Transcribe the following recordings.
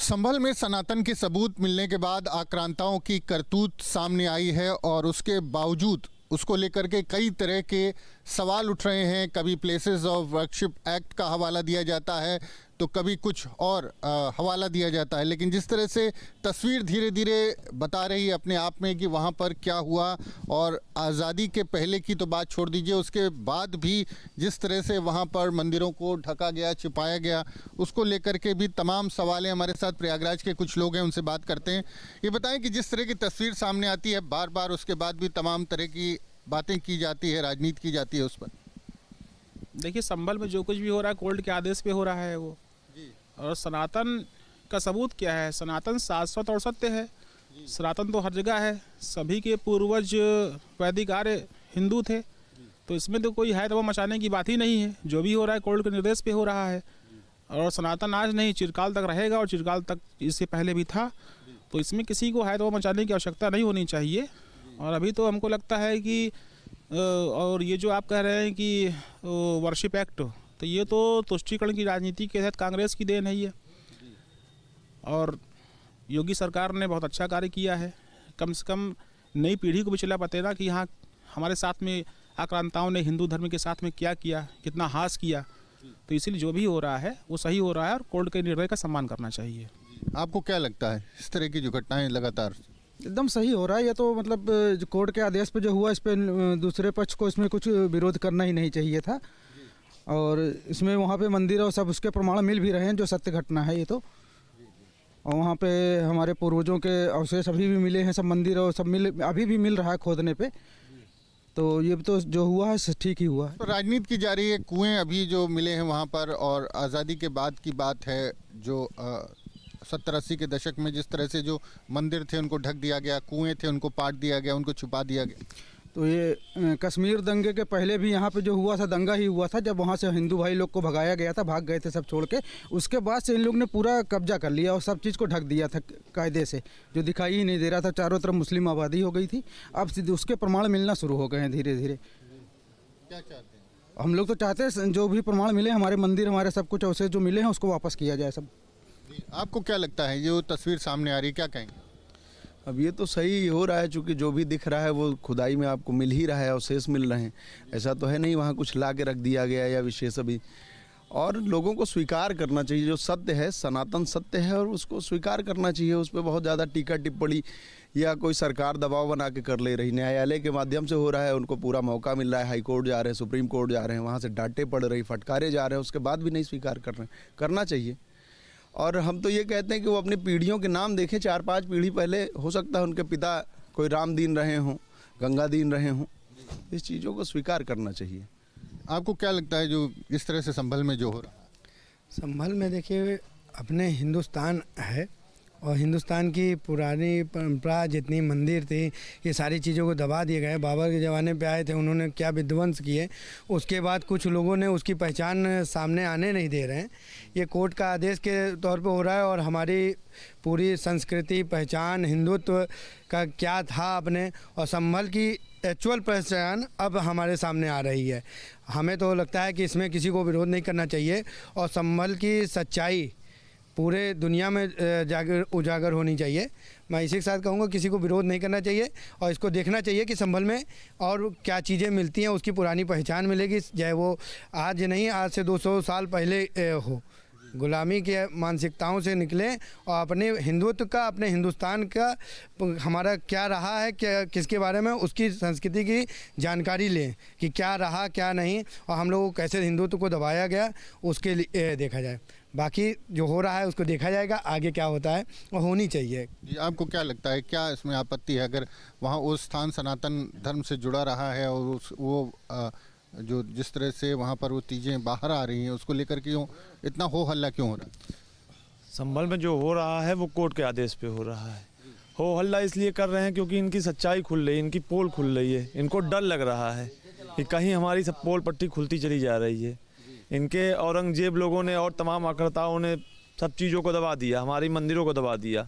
संभल में सनातन के सबूत मिलने के बाद आक्रांताओं की करतूत सामने आई है और उसके बावजूद उसको लेकर के कई तरह के सवाल उठ रहे हैं। कभी प्लेसेस ऑफ वर्शिप एक्ट का हवाला दिया जाता है तो कभी कुछ और हवाला दिया जाता है, लेकिन जिस तरह से तस्वीर धीरे धीरे बता रही है अपने आप में कि वहाँ पर क्या हुआ और आज़ादी के पहले की तो बात छोड़ दीजिए, उसके बाद भी जिस तरह से वहाँ पर मंदिरों को ढका गया, छिपाया गया, उसको लेकर के भी तमाम सवाल हैं। हमारे साथ प्रयागराज के कुछ लोग हैं, उनसे बात करते हैं। ये बताएं कि जिस तरह की तस्वीर सामने आती है बार बार, उसके बाद भी तमाम तरह की बातें की जाती है, राजनीति की जाती है उस पर। देखिए, संभल में जो कुछ भी हो रहा है कोर्ट के आदेश पे हो रहा है वो जी। और सनातन का सबूत क्या है? सनातन शाश्वत और सत्य है। सनातन तो हर जगह है, सभी के पूर्वज वैदिक आर्य हिंदू थे, तो इसमें तो कोई है दबा मचाने की बात ही नहीं है। जो भी हो रहा है कोर्ट के निर्देश पे हो रहा है और सनातन आज नहीं चिरकाल तक रहेगा और चिरकाल तक इससे पहले भी था, तो इसमें किसी को है दबा मचाने की आवश्यकता नहीं होनी चाहिए। और अभी तो हमको लगता है कि और ये जो आप कह रहे हैं कि वर्शिप एक्ट, तो ये तो तुष्टीकरण की राजनीति के तहत कांग्रेस की देन है ये। और योगी सरकार ने बहुत अच्छा कार्य किया है। कम से कम नई पीढ़ी को भी चला पतेना कि हाँ, हमारे साथ में आक्रांताओं ने हिंदू धर्म के साथ में क्या किया, कितना हास किया। तो इसीलिए जो भी हो रहा है वो सही हो रहा है और कोर्ट के निर्णय का सम्मान करना चाहिए। आपको क्या लगता है इस तरह की जो घटनाएं लगातार? एकदम सही हो रहा है ये तो, मतलब जो कोर्ट के आदेश पे जो हुआ, इस पे दूसरे पक्ष को इसमें कुछ विरोध करना ही नहीं चाहिए था। और इसमें वहाँ पे मंदिर और सब उसके प्रमाण मिल भी रहे हैं, जो सत्य घटना है ये तो। और वहाँ पे हमारे पूर्वजों के अवशेष अभी भी मिले हैं, सब मंदिर और सब अभी भी मिल रहा है खोदने पे। तो ये तो जो हुआ है ठीक ही हुआ है। तो राजनीति की जा रही है, कुएँ अभी जो मिले हैं वहाँ पर, और आज़ादी के बाद की बात है जो 70-80 के दशक में जिस तरह से जो मंदिर थे उनको ढक दिया गया, कुएं थे उनको पाट दिया गया, उनको छुपा दिया गया। तो ये कश्मीर दंगे के पहले भी यहाँ पे जो हुआ था, दंगा ही हुआ था, जब वहाँ से हिंदू भाई लोग को भगाया गया था, भाग गए थे सब छोड़ के। उसके बाद से इन लोग ने पूरा कब्जा कर लिया और सब चीज़ को ढक दिया था कायदे से, जो दिखाई ही नहीं दे रहा था। चारों तरफ मुस्लिम आबादी हो गई थी, अब उसके प्रमाण मिलना शुरू हो गए हैं धीरे धीरे। क्या चाहते हैं हम लोग? तो चाहते हैं जो भी प्रमाण मिले, हमारे मंदिर हमारे सब कुछ अवशेष जो मिले हैं उसको वापस किया जाए सब। आपको क्या लगता है जो तस्वीर सामने आ रही है, क्या कहेंगे? अब ये तो सही हो रहा है, चूँकि जो भी दिख रहा है वो खुदाई में आपको मिल ही रहा है, अवशेष मिल रहे हैं। ऐसा तो है नहीं वहाँ कुछ ला के रख दिया गया या विशेष अभी। और लोगों को स्वीकार करना चाहिए, जो सत्य है, सनातन सत्य है, और उसको स्वीकार करना चाहिए। उस पर बहुत ज़्यादा टीका टिप्पणी या कोई सरकार दबाव बना के कर ले रही, न्यायालय के माध्यम से हो रहा है, उनको पूरा मौका मिल रहा है, हाई कोर्ट जा रहे हैं, सुप्रीम कोर्ट जा रहे हैं, वहाँ से डांटे पड़ रही, फटकारे जा रहे हैं, उसके बाद भी नहीं स्वीकार कर रहे हैं। करना चाहिए। और हम तो ये कहते हैं कि वो अपनी पीढ़ियों के नाम देखें। 4-5 पीढ़ी पहले हो सकता है उनके पिता कोई रामदीन रहे हों, गंगादीन रहे हों, इस चीज़ों को स्वीकार करना चाहिए। आपको क्या लगता है जो इस तरह से संभल में जो हो रहा है? संभल में देखिए, अपने हिंदुस्तान है और हिंदुस्तान की पुरानी परंपरा, जितनी मंदिर थी, ये सारी चीज़ों को दबा दिए गए। बाबर के ज़माने पे आए थे, उन्होंने क्या विध्वंस किए। उसके बाद कुछ लोगों ने उसकी पहचान सामने आने नहीं दे रहे हैं। ये कोर्ट का आदेश के तौर पे हो रहा है और हमारी पूरी संस्कृति, पहचान, हिंदुत्व का क्या था अपने, और संभल की एक्चुअल पहचान अब हमारे सामने आ रही है। हमें तो लगता है कि इसमें किसी को विरोध नहीं करना चाहिए और संभल की सच्चाई पूरे दुनिया में उजागर होनी चाहिए। मैं इसी के साथ कहूँगा, किसी को विरोध नहीं करना चाहिए और इसको देखना चाहिए कि संभल में और क्या चीज़ें मिलती हैं, उसकी पुरानी पहचान मिलेगी। चाहे वो आज नहीं, आज से 200 साल पहले हो, गुलामी के मानसिकताओं से निकले और अपने हिंदुत्व का, अपने हिंदुस्तान का हमारा क्या रहा है, क्या किसके बारे में, उसकी संस्कृति की जानकारी लें कि क्या रहा क्या नहीं, और हम लोगों को कैसे हिंदुत्व को दबाया गया उसके लिए देखा जाए। बाकी जो हो रहा है उसको देखा जाएगा, आगे क्या होता है और होनी चाहिए। जी, आपको क्या लगता है, क्या इसमें आपत्ति है अगर वहाँ वो स्थान सनातन धर्म से जुड़ा रहा है और जो जिस तरह से वहाँ पर वो चीज़ें बाहर आ रही हैं, उसको लेकर क्यों इतना हो हल्ला क्यों हो रहा है? संभल में जो हो रहा है वो कोर्ट के आदेश पे हो रहा है। हो हल्ला इसलिए कर रहे हैं क्योंकि इनकी सच्चाई खुल रही है, इनकी पोल खुल रही है। इनको डर लग रहा है कि कहीं हमारी सब पोल पट्टी खुलती चली जा रही है। इनके औरंगजेब लोगों ने और तमाम आक्रांताओं ने सब चीज़ों को दबा दिया, हमारी मंदिरों को दबा दिया।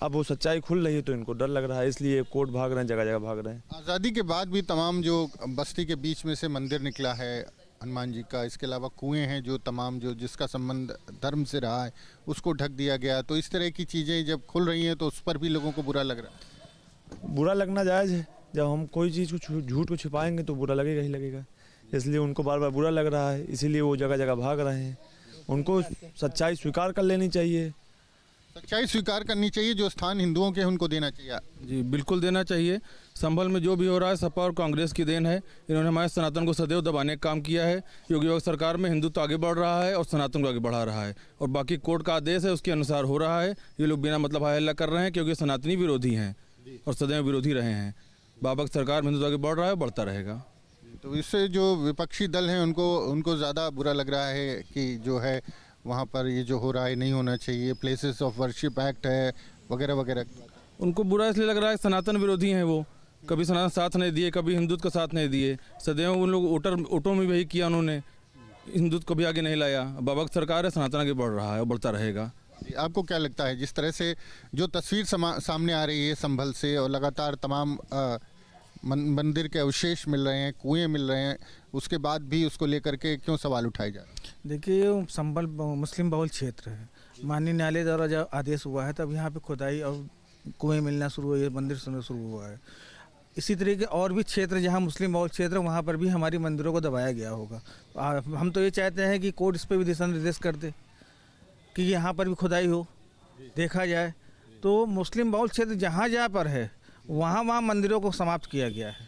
अब वो सच्चाई खुल रही है तो इनको डर लग रहा है, इसलिए कोर्ट भाग रहे हैं, जगह जगह भाग रहे हैं। आज़ादी के बाद भी तमाम जो बस्ती के बीच में से मंदिर निकला है, हनुमान जी का, इसके अलावा कुएं हैं जो तमाम जो जिसका संबंध धर्म से रहा है उसको ढक दिया गया, तो इस तरह की चीज़ें जब खुल रही हैं तो उस पर भी लोगों को बुरा लग रहा है। बुरा लगना जायज़ है, जब हम कोई चीज़ को झूठ को छिपाएंगे तो बुरा लगेगा ही लगेगा, इसलिए उनको बार बार बुरा लग रहा है, इसीलिए वो जगह जगह भाग रहे हैं। उनको सच्चाई स्वीकार कर लेनी चाहिए। सच्चाई स्वीकार करनी चाहिए, जो स्थान हिंदुओं के हैं उनको देना चाहिए। जी बिल्कुल देना चाहिए। संभल में जो भी हो रहा है सपा और कांग्रेस की देन है। इन्होंने हमारे सनातन को सदैव दबाने का काम किया है। योगी बाबा सरकार में हिंदुत्व आगे बढ़ रहा है और सनातन को आगे बढ़ा रहा है, और बाकी कोर्ट का आदेश है उसके अनुसार हो रहा है। ये लोग बिना मतलब हाय हल्ला कर रहे हैं क्योंकि सनातनी विरोधी हैं और सदैव विरोधी रहे हैं। बाबा की सरकार में हिंदुत्व आगे बढ़ रहा है, बढ़ता रहेगा। तो इससे जो विपक्षी दल हैं उनको ज़्यादा बुरा लग रहा है कि जो है वहाँ पर ये जो हो रहा है नहीं होना चाहिए, प्लेसेस ऑफ वर्शिप एक्ट है वगैरह वगैरह। उनको बुरा इसलिए लग रहा है सनातन विरोधी हैं वो, कभी सनातन साथ नहीं दिए, कभी हिंदुत्व का साथ नहीं दिए। सदैव उन लोग ओटों में वही किया, उन्होंने हिंदुत्व कभी आगे नहीं लाया। बाबा की सरकार है, सनातन आगे बढ़ रहा है और बढ़ता रहेगा। आपको क्या लगता है जिस तरह से जो तस्वीर सामने आ रही है संभल से, और लगातार तमाम मंदिर के अवशेष मिल रहे हैं, कुएं मिल रहे हैं, उसके बाद भी उसको लेकर के क्यों सवाल उठाए जा रहे हैं? देखिए ये संभल मुस्लिम बहुल क्षेत्र है। माननीय न्यायालय द्वारा जब आदेश हुआ है तब यहाँ पे खुदाई और कुएं मिलना शुरू हुए, मंदिर शुरू हुआ है। इसी तरीके और भी क्षेत्र जहाँ मुस्लिम बहुल क्षेत्र, वहाँ पर भी हमारी मंदिरों को दबाया गया होगा। हम तो ये चाहते हैं कि कोर्ट इस पर भी दिशा निर्देश कर दे कि यहाँ पर भी खुदाई हो, देखा जाए। तो मुस्लिम बहुल क्षेत्र जहाँ जहाँ पर है वहाँ मंदिरों को समाप्त किया गया है,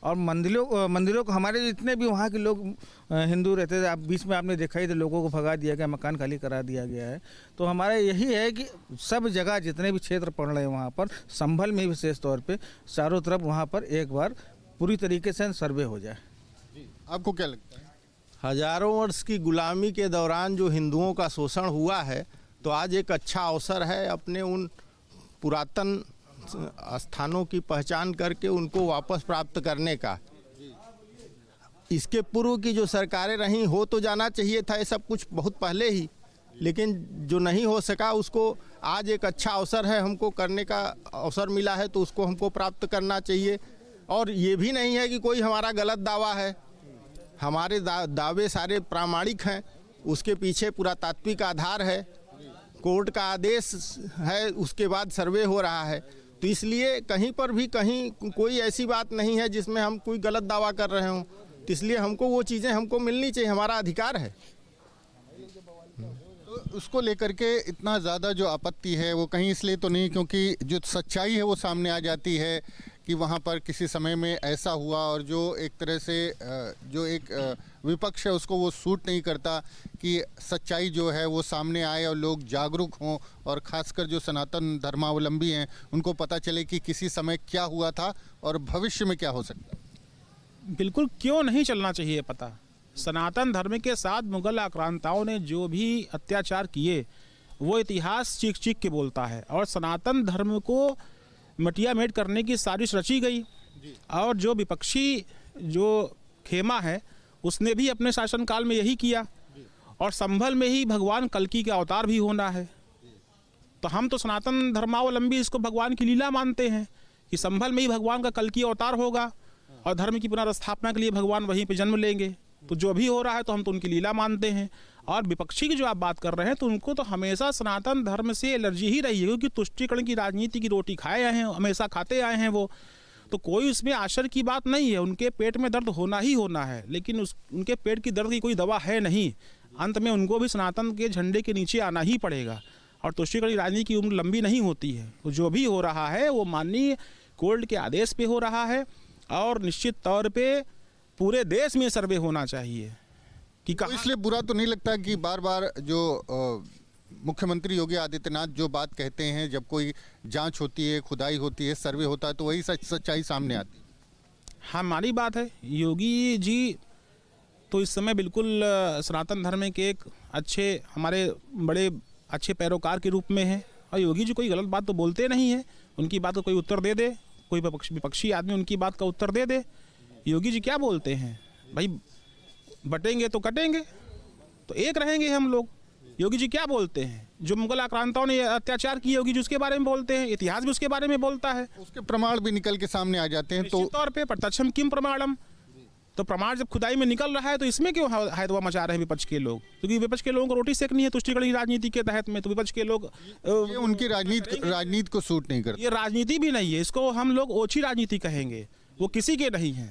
और मंदिरों को हमारे जितने भी वहाँ के लोग हिंदू रहते थे, आप बीच में आपने देखा ही तो लोगों को भगा दिया गया, मकान खाली करा दिया गया है। तो हमारा यही है कि सब जगह जितने भी क्षेत्र पड़ रहे हैं वहाँ पर, संभल में विशेष तौर पे चारों तरफ वहाँ पर एक बार पूरी तरीके से सर्वे हो जाए। आपको क्या लगता है? हजारों वर्ष की गुलामी के दौरान जो हिंदुओं का शोषण हुआ है, तो आज एक अच्छा अवसर है अपने उन पुरातन स्थानों की पहचान करके उनको वापस प्राप्त करने का। इसके पूर्व की जो सरकारें रहीं, हो तो जाना चाहिए था ये सब कुछ बहुत पहले ही, लेकिन जो नहीं हो सका उसको आज एक अच्छा अवसर है, हमको करने का अवसर मिला है, तो उसको हमको प्राप्त करना चाहिए। और ये भी नहीं है कि कोई हमारा गलत दावा है, हमारे दावे सारे प्रामाणिक हैं, उसके पीछे पुरातात्विक आधार है, कोर्ट का आदेश है, उसके बाद सर्वे हो रहा है। तो इसलिए कहीं पर भी कहीं कोई ऐसी बात नहीं है जिसमें हम कोई गलत दावा कर रहे हों, तो इसलिए हमको वो चीज़ें हमको मिलनी चाहिए, हमारा अधिकार है। तो उसको लेकर के इतना ज़्यादा जो आपत्ति है वो कहीं इसलिए तो नहीं क्योंकि जो सच्चाई है वो सामने आ जाती है कि वहाँ पर किसी समय में ऐसा हुआ, और जो एक तरह से जो एक विपक्ष है उसको वो सूट नहीं करता कि सच्चाई जो है वो सामने आए और लोग जागरूक हों, और ख़ासकर जो सनातन धर्मावलंबी हैं उनको पता चले कि किसी समय क्या हुआ था और भविष्य में क्या हो सकता है। बिल्कुल क्यों नहीं चलना चाहिए पता। सनातन धर्म के साथ मुगल आक्रांताओं ने जो भी अत्याचार किए वो इतिहास चीख चीख के बोलता है, और सनातन धर्म को मटिया मेट करने की साजिश रची गई। और जो विपक्षी जो खेमा है उसने भी अपने शासनकाल में यही किया, और संभल में ही भगवान कल्कि का अवतार भी होना है। तो हम तो सनातन धर्मावलंबी इसको भगवान की लीला मानते हैं कि संभल में ही भगवान का कल्कि अवतार होगा और धर्म की पुनर्स्थापना के लिए भगवान वहीं पे जन्म लेंगे। तो जो भी हो रहा है तो हम तो उनकी लीला मानते हैं। और विपक्षी की जो आप बात कर रहे हैं तो उनको तो हमेशा सनातन धर्म से एलर्जी ही रही है, क्योंकि तुष्टीकरण की राजनीति की रोटी खाए आए हैं, हमेशा खाते आए हैं वो। तो कोई उसमें आश्चर्य की बात नहीं है, उनके पेट में दर्द होना ही होना है, लेकिन उनके पेट की दर्द की कोई दवा है नहीं। अंत में उनको भी सनातन के झंडे के नीचे आना ही पड़ेगा, और तुष्टीकरण की राजनीति की उम्र लंबी नहीं होती है। तो जो भी हो रहा है वो माननीय कोर्ट के आदेश पे हो रहा है, और निश्चित तौर पे पूरे देश में सर्वे होना चाहिए कि तो इसलिए बुरा तो नहीं लगता कि बार बार जो मुख्यमंत्री योगी आदित्यनाथ जो बात कहते हैं, जब कोई जांच होती है, खुदाई होती है, सर्वे होता है, तो वही सच्चाई सामने आती है। हमारी बात है, योगी जी तो इस समय बिल्कुल सनातन धर्म के एक अच्छे, हमारे बड़े अच्छे पैरोकार के रूप में है, और योगी जी कोई गलत बात तो बोलते नहीं है। उनकी बात को कोई उत्तर दे दे, कोई विपक्षी आदमी उनकी बात का उत्तर दे दे। योगी जी क्या बोलते हैं भाई, बटेंगे तो कटेंगे, तो एक रहेंगे हम लोग। योगी जी क्या बोलते हैं, जो मुगल आक्रांताओं ने अत्याचार किए योगी जी उसके बारे में बोलते हैं, इतिहास भी उसके बारे में बोलता है, उसके प्रमाण भी निकल के सामने आ जाते हैं। तो निश्चित तौर पे प्रत्यक्षम किम प्रमाणम, तो प्रमाण जब खुदाई में निकल रहा है तो इसमें क्यों हैदवा मचा रहे हैं विपक्ष के लोग? क्योंकि विपक्ष के लोगों को रोटी सेकनी है तुष्टिकरण राजनीति के तहत में, तो विपक्ष के लोग ये उनकी राजनीति को सूट नहीं करती। ये राजनीति भी नहीं है, इसको हम लोग ओछी राजनीति कहेंगे। वो किसी के नहीं है।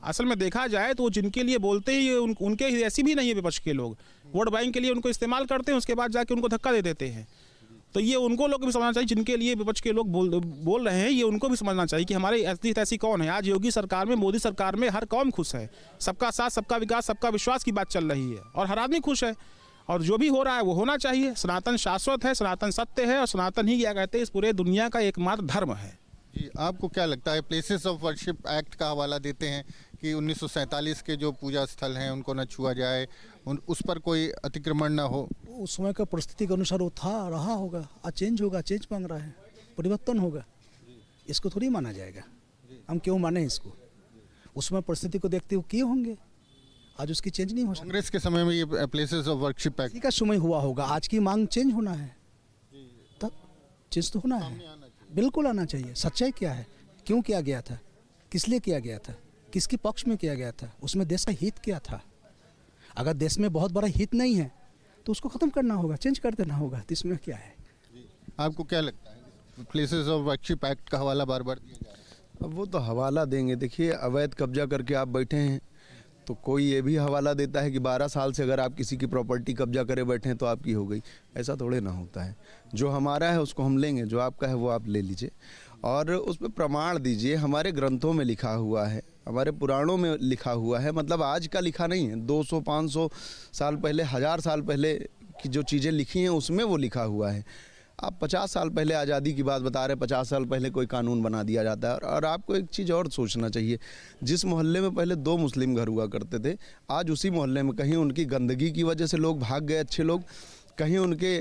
असल में देखा जाए तो जिनके लिए बोलते ही उनके ऐसी भी नहीं है विपक्ष के लोग। वोट बैंक के लिए उनको इस्तेमाल करते हैं, उसके बाद जाके उनको धक्का दे देते हैं। तो ये उनको लोग भी समझना चाहिए, जिनके लिए विपक्ष के लोग बोल रहे हैं, ये उनको भी समझना चाहिए कि हमारे ऐसी कौन है। आज योगी सरकार में, मोदी सरकार में हर कौम खुश है। सबका साथ, सबका विकास, सबका विश्वास की बात चल रही है और हर आदमी खुश है। और जो भी हो रहा है वो होना चाहिए। सनातन शाश्वत है, सनातन सत्य है और सनातन ही क्या कहते हैं इस पूरे दुनिया का एकमात्र धर्म है। जी, आपको क्या लगता है? प्लेसेस ऑफ वर्शिप एक्ट का हवाला देते हैं कि 1947 के जो पूजा स्थल हैं उनको न छुआ जाए, उस पर कोई अतिक्रमण ना हो। उस समय का परिस्थिति के अनुसार वो था, रहा होगा। आज चेंज होगा, चेंज मांग रहा है, परिवर्तन होगा। इसको थोड़ी माना जाएगा, हम क्यों माने इसको? उस समय परिस्थिति को देखते हुए किए होंगे, आज उसकी चेंज नहीं हो सकती। कांग्रेस के समय में ये प्लेसेस ऑफ वर्शिप एक्ट का समय हुआ होगा, आज की मांग चेंज होना है, तब चेंज तो होना है, बिल्कुल आना चाहिए। सच्चाई क्या है, क्यों किया गया था, किस लिए किया गया था, किसके पक्ष में किया गया था, उसमें देश का हित क्या था। अगर देश में बहुत बड़ा हित नहीं है तो उसको ख़त्म करना होगा, चेंज कर देना होगा। तो इसमें क्या है? आपको क्या लगता है? प्लेसेस ऑफ वर्शिप एक्ट का हवाला बार बार दिया जा रहा है। अब वो तो हवाला देंगे। देखिए, अवैध कब्जा करके आप बैठे हैं तो कोई ये भी हवाला देता है कि 12 साल से अगर आप किसी की प्रॉपर्टी कब्जा करे बैठे हैं तो आपकी हो गई। ऐसा थोड़े ना होता है। जो हमारा है उसको हम लेंगे, जो आपका है वो आप ले लीजिए और उस पर प्रमाण दीजिए। हमारे ग्रंथों में लिखा हुआ है, हमारे पुराणों में लिखा हुआ है, मतलब आज का लिखा नहीं है। 200 500 साल पहले, 1000 साल पहले की जो चीज़ें लिखी हैं उसमें वो लिखा हुआ है। आप 50 साल पहले आज़ादी की बात बता रहे हैं, 50 साल पहले कोई कानून बना दिया जाता है। और आपको एक चीज़ और सोचना चाहिए, जिस मोहल्ले में पहले 2 मुस्लिम घर हुआ करते थे, आज उसी मोहल्ले में कहीं उनकी गंदगी की वजह से लोग भाग गए अच्छे लोग, कहीं उनके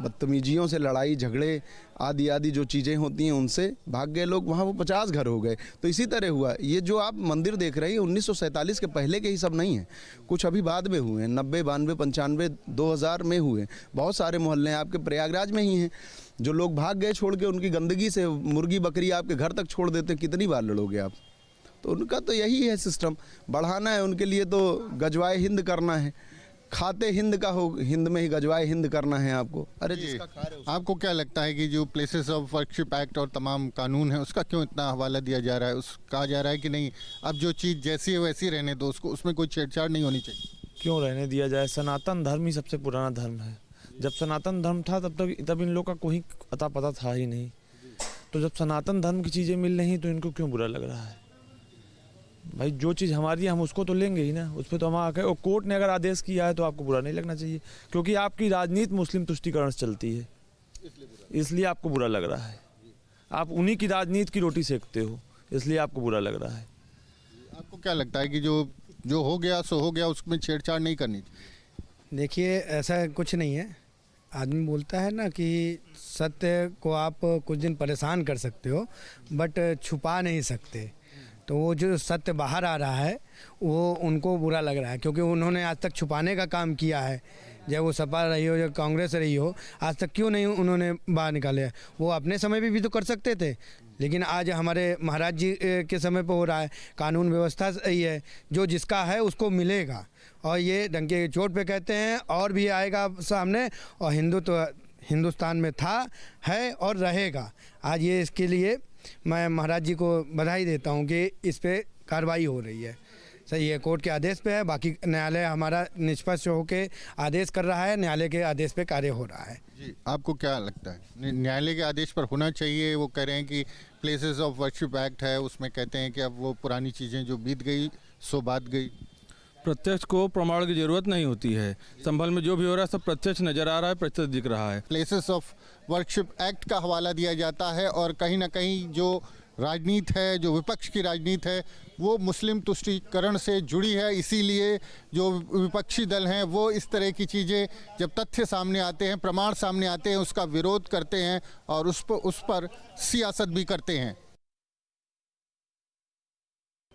बदतमीजियों से लड़ाई झगड़े आदि जो चीज़ें होती हैं उनसे भाग गए लोग, वहाँ वो 50 घर हो गए। तो इसी तरह हुआ। ये जो आप मंदिर देख रहे हैं 1947 के पहले के ही सब नहीं हैं, कुछ अभी बाद में हुए हैं। 90 92 95 2000 में हुए। बहुत सारे मोहल्ले आपके प्रयागराज में ही हैं जो लोग भाग गए छोड़ के, उनकी गंदगी से मुर्गी बकरी आपके घर तक छोड़ देते। कितनी बार लड़ोगे आप? तो उनका तो यही है सिस्टम, बढ़ाना है उनके लिए तो गजवाए हिंद करना है। खाते हिंद का हो, हिंद में ही गजवाए हिंद करना है आपको। अरे जिसका खा रहे हो। आपको क्या लगता है कि जो प्लेसेस ऑफ वर्शिप एक्ट और तमाम कानून है उसका क्यों इतना हवाला दिया जा रहा है? कहा जा रहा है कि नहीं, अब जो चीज़ जैसी है वैसी रहने दो, उसको उसमें कोई छेड़छाड़ नहीं होनी चाहिए। क्यों रहने दिया जाए? सनातन धर्म ही सबसे पुराना धर्म है। जब सनातन धर्म था तब इन लोग का कोई अता पता था ही नहीं। तो जब सनातन धर्म की चीज़ें मिल रही तो इनको क्यों बुरा लग रहा है? भाई जो चीज़ हमारी है हम उसको तो लेंगे ही ना, उस पर तो हम आके। और कोर्ट ने अगर आदेश किया है तो आपको बुरा नहीं लगना चाहिए, क्योंकि आपकी राजनीति मुस्लिम तुष्टिकरण से चलती है, इसलिए आपको बुरा लग रहा है। आप उन्हीं की राजनीति की रोटी सेकते हो, इसलिए आपको बुरा लग रहा है। आपको क्या लगता है कि जो हो गया सो हो गया, उसमें छेड़छाड़ नहीं करनी चाहिए? देखिए, ऐसा कुछ नहीं है। आदमी बोलता है ना कि सत्य को आप कुछ दिन परेशान कर सकते हो बट छुपा नहीं सकते। तो वो जो सत्य बाहर आ रहा है वो उनको बुरा लग रहा है, क्योंकि उन्होंने आज तक छुपाने का काम किया है। चाहे वो सपा रही हो या कांग्रेस रही हो, आज तक क्यों नहीं उन्होंने बाहर निकाले? वो अपने समय भी तो कर सकते थे, लेकिन आज हमारे महाराज जी के समय पर हो रहा है। कानून व्यवस्था सही है, जो जिसका है उसको मिलेगा। और ये डंके की चोट पे कहते हैं और भी आएगा सामने। और हिंदुस्तान में था, है और रहेगा। आज ये इसके लिए मैं महाराज जी को बधाई देता हूँ कि इस पे कार्रवाई हो रही है। सही है, कोर्ट के आदेश पे है। बाकी न्यायालय हमारा निष्पक्ष होकर आदेश कर रहा है, न्यायालय के आदेश पे कार्य हो रहा है। जी, आपको क्या लगता है न्यायालय के आदेश पर होना चाहिए? वो कह रहे हैं कि प्लेसेस ऑफ वर्शिप एक्ट है, उसमें कहते हैं कि अब वो पुरानी चीज़ें जो बीत गई सो बात गई। प्रत्यक्ष को प्रमाण की जरूरत नहीं होती है। संभल में जो भी हो रहा है सब प्रत्यक्ष नजर आ रहा है, प्रत्यक्ष दिख रहा है। प्लेसेस ऑफ वर्शिप एक्ट का हवाला दिया जाता है और कहीं ना कहीं जो राजनीति है, जो विपक्ष की राजनीति है, वो मुस्लिम तुष्टिकरण से जुड़ी है। इसीलिए जो विपक्षी दल हैं वो इस तरह की चीज़ें जब तथ्य सामने आते हैं, प्रमाण सामने आते हैं, उसका विरोध करते हैं और उस पर सियासत भी करते हैं।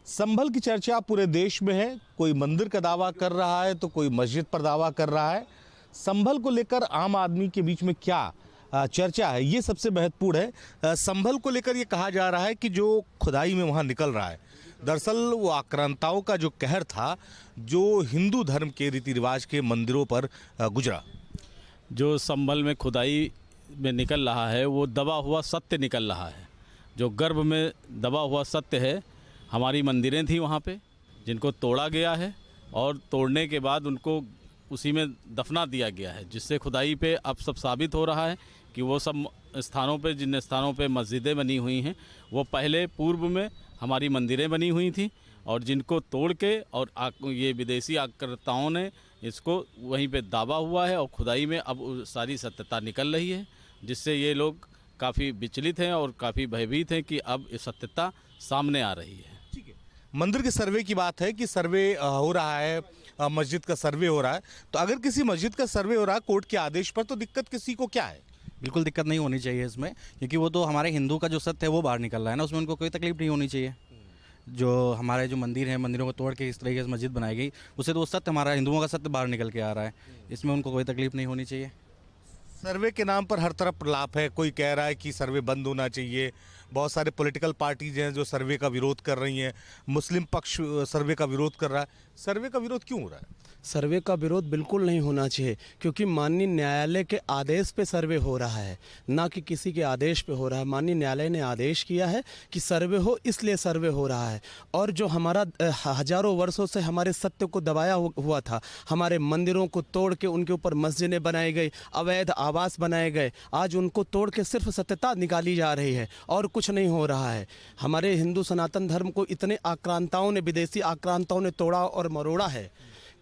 संभल की चर्चा पूरे देश में है। कोई मंदिर का दावा कर रहा है तो कोई मस्जिद पर दावा कर रहा है। संभल को लेकर आम आदमी के बीच में क्या चर्चा है, ये सबसे महत्वपूर्ण है। संभल को लेकर ये कहा जा रहा है कि जो खुदाई में वहाँ निकल रहा है, दरअसल वो आक्रांताओं का जो कहर था जो हिंदू धर्म के रीति रिवाज के मंदिरों पर गुजरा। जो संभल में खुदाई में निकल रहा है वो दबा हुआ सत्य निकल रहा है। जो गर्भ में दबा हुआ सत्य है, हमारी मंदिरें थी वहाँ पे जिनको तोड़ा गया है और तोड़ने के बाद उनको उसी में दफना दिया गया है, जिससे खुदाई पे अब सब साबित हो रहा है कि वो सब स्थानों पे, जिन स्थानों पे मस्जिदें बनी हुई हैं, वो पहले पूर्व में हमारी मंदिरें बनी हुई थी और जिनको तोड़ के और ये विदेशी आक्रांताओं ने इसको वहीं पे दाबा हुआ है और खुदाई में अब सारी सत्यता निकल रही है, जिससे ये लोग काफ़ी विचलित हैं और काफ़ी भयभीत हैं कि अब ये सत्यता सामने आ रही है। ठीक है, मंदिर के सर्वे की बात है कि सर्वे हो रहा है, मस्जिद का सर्वे हो रहा है, तो अगर किसी मस्जिद का सर्वे हो रहा है कोर्ट के आदेश पर, तो दिक्कत किसी को क्या है? बिल्कुल दिक्कत नहीं होनी चाहिए इसमें, क्योंकि वो तो हमारे हिंदू का जो सत्य है वो बाहर निकल रहा है ना, उसमें उनको कोई तकलीफ नहीं होनी चाहिए। जो हमारे जो मंदिर हैं, मंदिरों को तोड़ के इस तरीके से मस्जिद बनाई गई, उससे तो वो सत्य, हमारा हिंदुओं का सत्य बाहर निकल के आ रहा है, इसमें उनको कोई तकलीफ नहीं होनी चाहिए। सर्वे के नाम पर हर तरफ प्रलाप है, कोई कह रहा है कि सर्वे बंद होना चाहिए, बहुत सारे पॉलिटिकल पार्टीज हैं जो सर्वे का विरोध कर रही हैं, मुस्लिम पक्ष सर्वे का विरोध कर रहा है। सर्वे का विरोध क्यों हो रहा है? सर्वे का विरोध बिल्कुल नहीं होना चाहिए, क्योंकि माननीय न्यायालय के आदेश पे सर्वे हो रहा है, ना कि किसी के आदेश पे हो रहा है। माननीय न्यायालय ने आदेश किया है कि सर्वे हो, इसलिए सर्वे हो रहा है। और जो हमारा हजारों वर्षों से हमारे सत्य को दबाया हुआ था, हमारे मंदिरों को तोड़ के उनके ऊपर मस्जिदें बनाई गई, अवैध आवास बनाए गए, आज उनको तोड़ के सिर्फ सत्यता निकाली जा रही है और कुछ नहीं हो रहा है। हमारे हिंदू सनातन धर्म को इतने आक्रांताओं ने, विदेशी आक्रांताओं ने तोड़ा और मरोड़ा है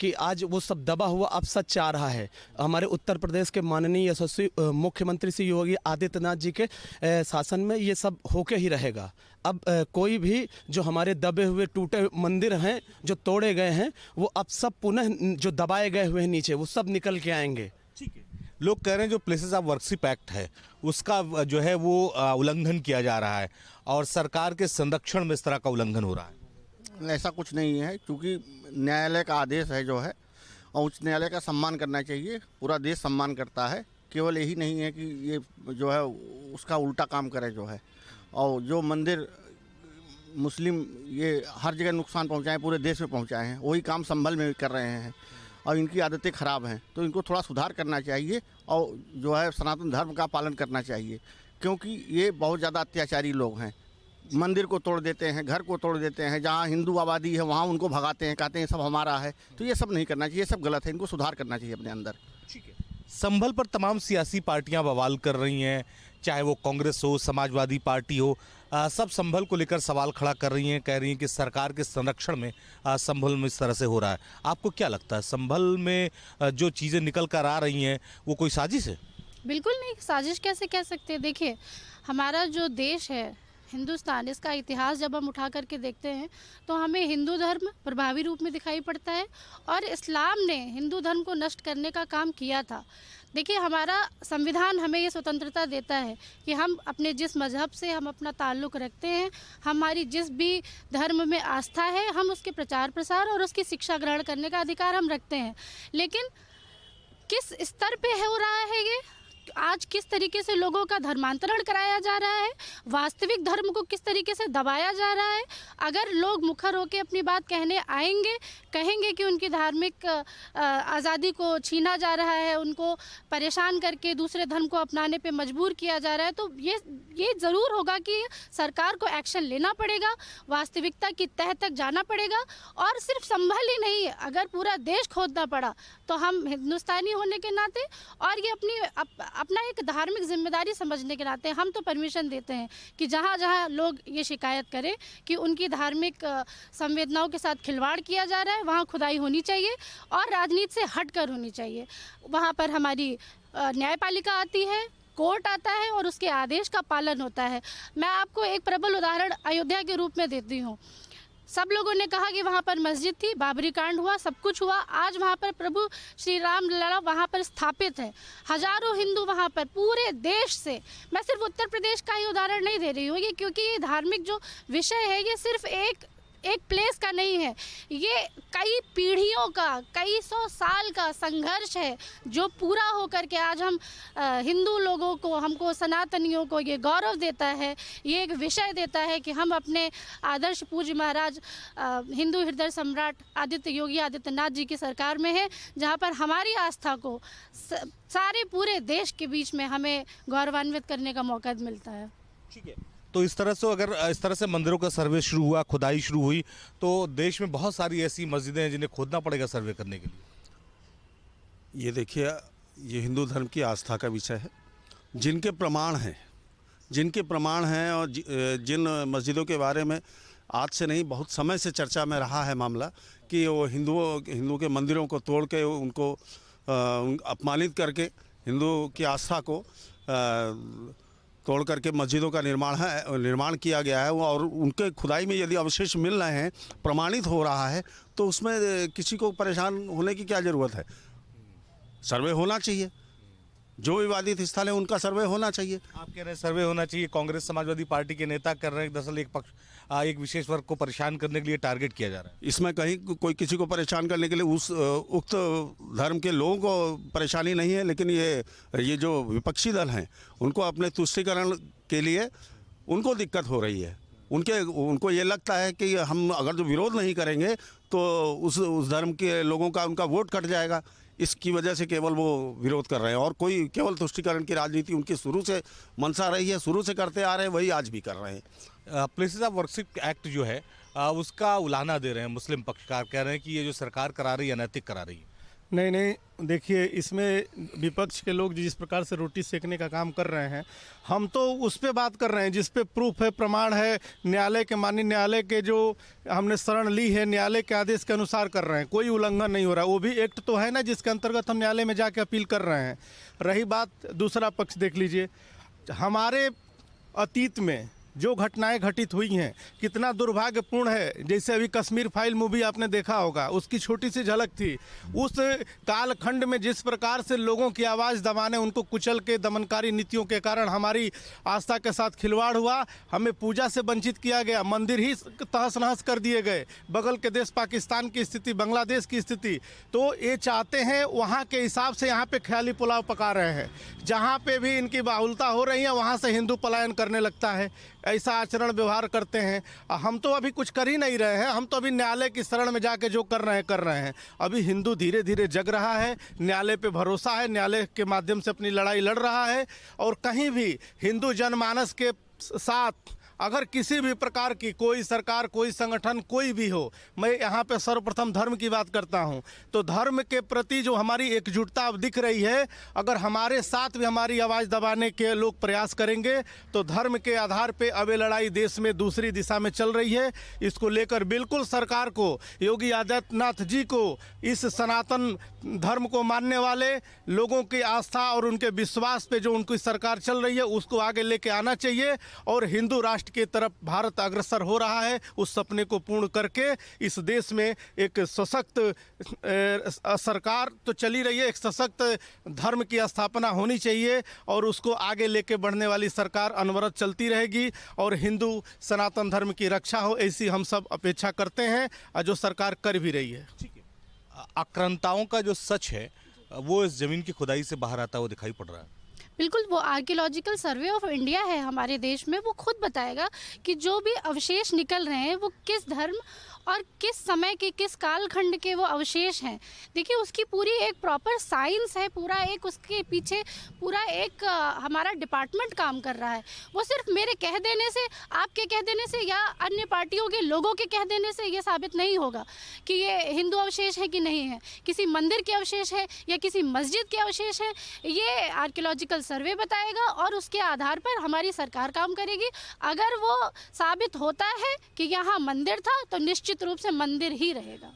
कि आज वो सब दबा हुआ अब सच आ रहा है। हमारे उत्तर प्रदेश के माननीय यशस्वी मुख्यमंत्री श्री योगी आदित्यनाथ जी के शासन में ये सब होके ही रहेगा। अब कोई भी जो हमारे दबे हुए टूटे मंदिर हैं, जो तोड़े गए हैं, वो अब सब पुनः जो दबाए गए हुए हैं नीचे, वो सब निकल के आएंगे। ठीक है, लोग कह रहे हैं जो प्लेसेस ऑफ वर्शिप एक्ट है उसका जो है वो उल्लंघन किया जा रहा है और सरकार के संरक्षण में इस तरह का उल्लंघन हो रहा है। ऐसा कुछ नहीं है, क्योंकि न्यायालय का आदेश है जो है, और उच्च न्यायालय का सम्मान करना चाहिए। पूरा देश सम्मान करता है, केवल यही नहीं है कि ये जो है उसका उल्टा काम करे जो है। और जो मंदिर मुस्लिम ये हर जगह नुकसान पहुंचाएं, पूरे देश में पहुंचाए हैं, वही काम संभल में भी कर रहे हैं और इनकी आदतें ख़राब हैं, तो इनको थोड़ा सुधार करना चाहिए और जो है सनातन धर्म का पालन करना चाहिए, क्योंकि ये बहुत ज़्यादा अत्याचारी लोग हैं। मंदिर को तोड़ देते हैं, घर को तोड़ देते हैं, जहाँ हिंदू आबादी है वहाँ उनको भगाते हैं, कहते हैं सब हमारा है। तो ये सब नहीं करना चाहिए, ये सब गलत है, इनको सुधार करना चाहिए अपने अंदर। ठीक है, संभल पर तमाम सियासी पार्टियां बवाल कर रही हैं, चाहे वो कांग्रेस हो, समाजवादी पार्टी हो, सब संभल को लेकर सवाल खड़ा कर रही हैं, कह रही हैं कि सरकार के संरक्षण में संभल में इस तरह से हो रहा है। आपको क्या लगता है, संभल में जो चीज़ें निकल कर आ रही हैं वो कोई साजिश है? बिल्कुल नहीं, साजिश कैसे कह सकते हैं। देखिए, हमारा जो देश है हिंदुस्तान, इसका इतिहास जब हम उठा करके देखते हैं तो हमें हिंदू धर्म प्रभावी रूप में दिखाई पड़ता है और इस्लाम ने हिंदू धर्म को नष्ट करने का काम किया था। देखिए, हमारा संविधान हमें ये स्वतंत्रता देता है कि हम अपने जिस मज़हब से हम अपना ताल्लुक़ रखते हैं, हमारी जिस भी धर्म में आस्था है, हम उसके प्रचार प्रसार और उसकी शिक्षा ग्रहण करने का अधिकार हम रखते हैं। लेकिन किस स्तर पे हो रहा है ये, आज किस तरीके से लोगों का धर्मांतरण कराया जा रहा है, वास्तविक धर्म को किस तरीके से दबाया जा रहा है। अगर लोग मुखर होकर अपनी बात कहने आएंगे, कहेंगे कि उनकी धार्मिक आज़ादी को छीना जा रहा है, उनको परेशान करके दूसरे धर्म को अपनाने पे मजबूर किया जा रहा है, तो ये ज़रूर होगा कि सरकार को एक्शन लेना पड़ेगा, वास्तविकता की तह तक जाना पड़ेगा। और सिर्फ संभल ही नहीं, अगर पूरा देश खोदना पड़ा तो हम हिंदुस्तानी होने के नाते और ये अपना एक धार्मिक जिम्मेदारी समझने के नाते हम तो परमिशन देते हैं कि जहाँ जहाँ लोग ये शिकायत करें कि उनकी धार्मिक संवेदनाओं के साथ खिलवाड़ किया जा रहा है, वहाँ खुदाई होनी चाहिए और राजनीति से हटकर होनी चाहिए। वहाँ पर हमारी न्यायपालिका आती है, कोर्ट आता है और उसके आदेश का पालन होता है। मैं आपको एक प्रबल उदाहरण अयोध्या के रूप में देती हूँ। सब लोगों ने कहा कि वहाँ पर मस्जिद थी, बाबरी कांड हुआ, सब कुछ हुआ, आज वहाँ पर प्रभु श्री राम लला वहाँ पर स्थापित है, हजारों हिंदू वहाँ पर पूरे देश से, मैं सिर्फ उत्तर प्रदेश का ही उदाहरण नहीं दे रही हूँ ये, क्योंकि ये धार्मिक जो विषय है ये सिर्फ एक प्लेस का नहीं है, ये कई पीढ़ियों का, कई 100 साल का संघर्ष है जो पूरा होकर के आज हम हिंदू लोगों को, हमको सनातनियों को ये गौरव देता है, ये एक विषय देता है कि हम अपने आदर्श पूज्य महाराज हिंदू हृदय सम्राट आदित्य योगी आदित्यनाथ जी की सरकार में है, जहाँ पर हमारी आस्था को सारे पूरे देश के बीच में हमें गौरवान्वित करने का मौका मिलता है। ठीक है, तो इस तरह से अगर इस तरह से मंदिरों का सर्वे शुरू हुआ, खुदाई शुरू हुई, तो देश में बहुत सारी ऐसी मस्जिदें हैं जिन्हें खोदना पड़ेगा सर्वे करने के लिए। ये देखिए, ये हिंदू धर्म की आस्था का विषय है। जिनके प्रमाण हैं और जिन मस्जिदों के बारे में आज से नहीं बहुत समय से चर्चा में रहा है मामला कि वो हिंदू के मंदिरों को तोड़ के उनको अपमानित करके हिंदू की आस्था को तोड़ करके मस्जिदों का निर्माण किया गया है, और उनके खुदाई में यदि अवशेष मिल रहे हैं, प्रमाणित हो रहा है, तो उसमें किसी को परेशान होने की क्या ज़रूरत है। सर्वे होना चाहिए, जो विवादित स्थल है उनका सर्वे होना चाहिए। आप कह रहे हैं सर्वे होना चाहिए, कांग्रेस समाजवादी पार्टी के नेता कर रहे हैं, दरअसल एक विशेष वर्ग को परेशान करने के लिए टारगेट किया जा रहा है। इसमें कहीं कोई किसी को परेशान करने के लिए उस उक्त धर्म के लोगों को परेशानी नहीं है, लेकिन ये जो विपक्षी दल हैं उनको अपने तुष्टीकरण के लिए उनको दिक्कत हो रही है। उनको ये लगता है कि हम अगर जो विरोध नहीं करेंगे तो उस धर्म के लोगों का उनका वोट कट जाएगा, इसकी वजह से केवल वो विरोध कर रहे हैं। और कोई केवल तुष्टीकरण की राजनीति उनकी शुरू से मंशा रही है, शुरू से करते आ रहे हैं, वही आज भी कर रहे हैं। प्लेसेस ऑफ वर्शिप एक्ट जो है उसका उलाहना दे रहे हैं मुस्लिम पक्षकार, कह रहे हैं कि ये जो सरकार करा रही है अनैतिक करा रही है। नहीं, देखिए, इसमें विपक्ष के लोग जिस प्रकार से रोटी सेकने का काम कर रहे हैं, हम तो उस पे बात कर रहे हैं जिस पे प्रूफ है, प्रमाण है, न्यायालय के माननीय न्यायालय के जो हमने शरण ली है, न्यायालय के आदेश के अनुसार कर रहे हैं, कोई उल्लंघन नहीं हो रहा। वो भी एक्ट तो है ना जिसके अंतर्गत हम न्यायालय में जाके अपील कर रहे हैं। रही बात दूसरा पक्ष, देख लीजिए, हमारे अतीत में जो घटनाएं घटित हुई हैं कितना दुर्भाग्यपूर्ण है। जैसे अभी कश्मीर फाइल मूवी आपने देखा होगा, उसकी छोटी सी झलक थी। उस कालखंड में जिस प्रकार से लोगों की आवाज़ दबाने, उनको कुचल के दमनकारी नीतियों के कारण हमारी आस्था के साथ खिलवाड़ हुआ, हमें पूजा से वंचित किया गया, मंदिर ही तहस नहस कर दिए गए। बगल के देश पाकिस्तान की स्थिति, बांग्लादेश की स्थिति, तो ये चाहते हैं वहाँ के हिसाब से यहाँ पे ख्याली पुलाव पका रहे हैं। जहाँ पे भी इनकी बाहुलता हो रही है वहाँ से हिंदू पलायन करने लगता है, ऐसा आचरण व्यवहार करते हैं। हम तो अभी कुछ कर ही नहीं रहे हैं, हम तो अभी न्यायालय की शरण में जाके जो कर रहे हैं। अभी हिंदू धीरे धीरे जग रहा है, न्यायालय पे भरोसा है, न्यायालय के माध्यम से अपनी लड़ाई लड़ रहा है। और कहीं भी हिंदू जनमानस के साथ अगर किसी भी प्रकार की कोई सरकार, कोई संगठन, कोई भी हो, मैं यहाँ पे सर्वप्रथम धर्म की बात करता हूँ, तो धर्म के प्रति जो हमारी एकजुटता अब दिख रही है, अगर हमारे साथ भी हमारी आवाज़ दबाने के लोग प्रयास करेंगे तो धर्म के आधार पे अब ये लड़ाई देश में दूसरी दिशा में चल रही है। इसको लेकर बिल्कुल सरकार को, योगी आदित्यनाथ जी को, इस सनातन धर्म को मानने वाले लोगों की आस्था और उनके विश्वास पे जो उनकी सरकार चल रही है उसको आगे लेके आना चाहिए। और हिंदू राष्ट्र के तरफ भारत अग्रसर हो रहा है, उस सपने को पूर्ण करके इस देश में एक सशक्त सरकार तो चली रही है, एक सशक्त धर्म की स्थापना होनी चाहिए और उसको आगे लेके बढ़ने वाली सरकार अनवरत चलती रहेगी और हिंदू सनातन धर्म की रक्षा हो, ऐसी हम सब अपेक्षा करते हैं और जो सरकार कर भी रही है। आक्रांताओं का जो सच है वो इस जमीन की खुदाई से बाहर आता हुआ दिखाई पड़ रहा है। बिल्कुल, वो आर्कियोलॉजिकल सर्वे ऑफ इंडिया है हमारे देश में, वो खुद बताएगा कि जो भी अवशेष निकल रहे हैं वो किस धर्म और किस समय के, किस कालखंड के वो अवशेष हैं। देखिए, उसकी पूरी एक प्रॉपर साइंस है, पूरा एक उसके पीछे पूरा एक हमारा डिपार्टमेंट काम कर रहा है। वो सिर्फ मेरे कह देने से, आपके कह देने से या अन्य पार्टियों के लोगों के कह देने से ये साबित नहीं होगा कि ये हिंदू अवशेष है कि नहीं है, किसी मंदिर के अवशेष है या किसी मस्जिद के अवशेष है। ये आर्कियोलॉजिकल सर्वे बताएगा और उसके आधार पर हमारी सरकार काम करेगी। अगर वो साबित होता है कि यहाँ मंदिर था तो निश्चित रूप से मंदिर ही रहेगा।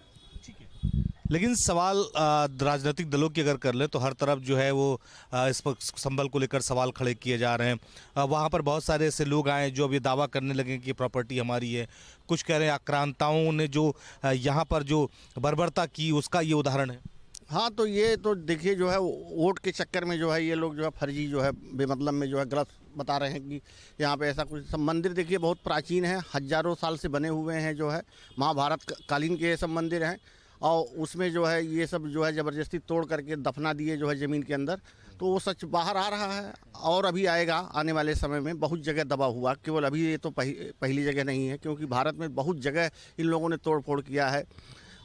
लेकिन सवाल राजनीतिक दलों की अगर कर ले तो हर तरफ जो है वो इस पर संभल को लेकर सवाल खड़े किए जा रहे हैं। वहाँ पर बहुत सारे ऐसे लोग आए जो अभी दावा करने लगे कि प्रॉपर्टी हमारी है। कुछ कह रहे हैं आक्रांताओं ने जो यहाँ पर जो बर्बरता की उसका ये उदाहरण है। हाँ, तो ये तो देखिए जो है वोट के चक्कर में जो है ये लोग जो है फर्जी जो है बेमतलब में जो है गलत बता रहे हैं कि यहाँ पे ऐसा कुछ। सब मंदिर देखिए बहुत प्राचीन है, हजारों साल से बने हुए हैं, जो है महाभारत कालीन के ये सब मंदिर हैं। और उसमें जो है ये सब जो है ज़बरदस्ती तोड़ करके दफना दिए जो है ज़मीन के अंदर, तो वो सच बाहर आ रहा है और अभी आएगा आने वाले समय में। बहुत जगह दबा हुआ, केवल अभी ये तो पहली जगह नहीं है, क्योंकि भारत में बहुत जगह इन लोगों ने तोड़ फोड़ किया है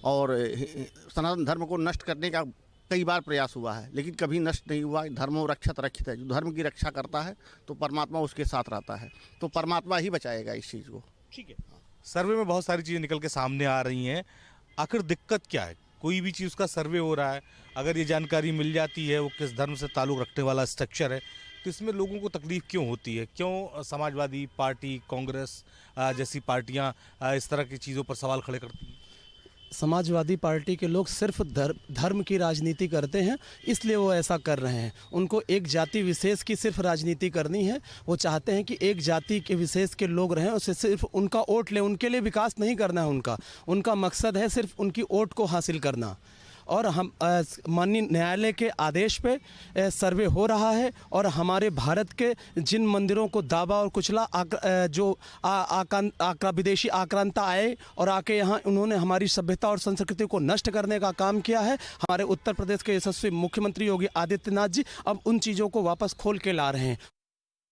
और सनातन धर्म को नष्ट करने का कई बार प्रयास हुआ है, लेकिन कभी नष्ट नहीं हुआ। धर्मो रक्षत रक्षित है, जो धर्म की रक्षा करता है तो परमात्मा उसके साथ रहता है, तो परमात्मा ही बचाएगा इस चीज़ को। ठीक है, सर्वे में बहुत सारी चीज़ें निकल के सामने आ रही हैं, आखिर दिक्कत क्या है? कोई भी चीज़ का सर्वे हो रहा है, अगर ये जानकारी मिल जाती है वो किस धर्म से ताल्लुक़ रखने वाला स्ट्रक्चर है, तो इसमें लोगों को तकलीफ़ क्यों होती है? क्यों समाजवादी पार्टी, कांग्रेस जैसी पार्टियां इस तरह की चीज़ों पर सवाल खड़े करती हैं? समाजवादी पार्टी के लोग सिर्फ धर्म की राजनीति करते हैं, इसलिए वो ऐसा कर रहे हैं। उनको एक जाति विशेष की सिर्फ राजनीति करनी है। वो चाहते हैं कि एक जाति के विशेष के लोग रहें, उससे सिर्फ उनका वोट लें। उनके लिए विकास नहीं करना है, उनका मकसद है सिर्फ उनकी वोट को हासिल करना। और हम माननीय न्यायालय के आदेश पे सर्वे हो रहा है और हमारे भारत के जिन मंदिरों को दाबा और कुचला विदेशी आक्रांता आए और आके यहाँ उन्होंने हमारी सभ्यता और संस्कृति को नष्ट करने का काम किया है, हमारे उत्तर प्रदेश के यशस्वी मुख्यमंत्री योगी आदित्यनाथ जी अब उन चीज़ों को वापस खोल के ला रहे हैं।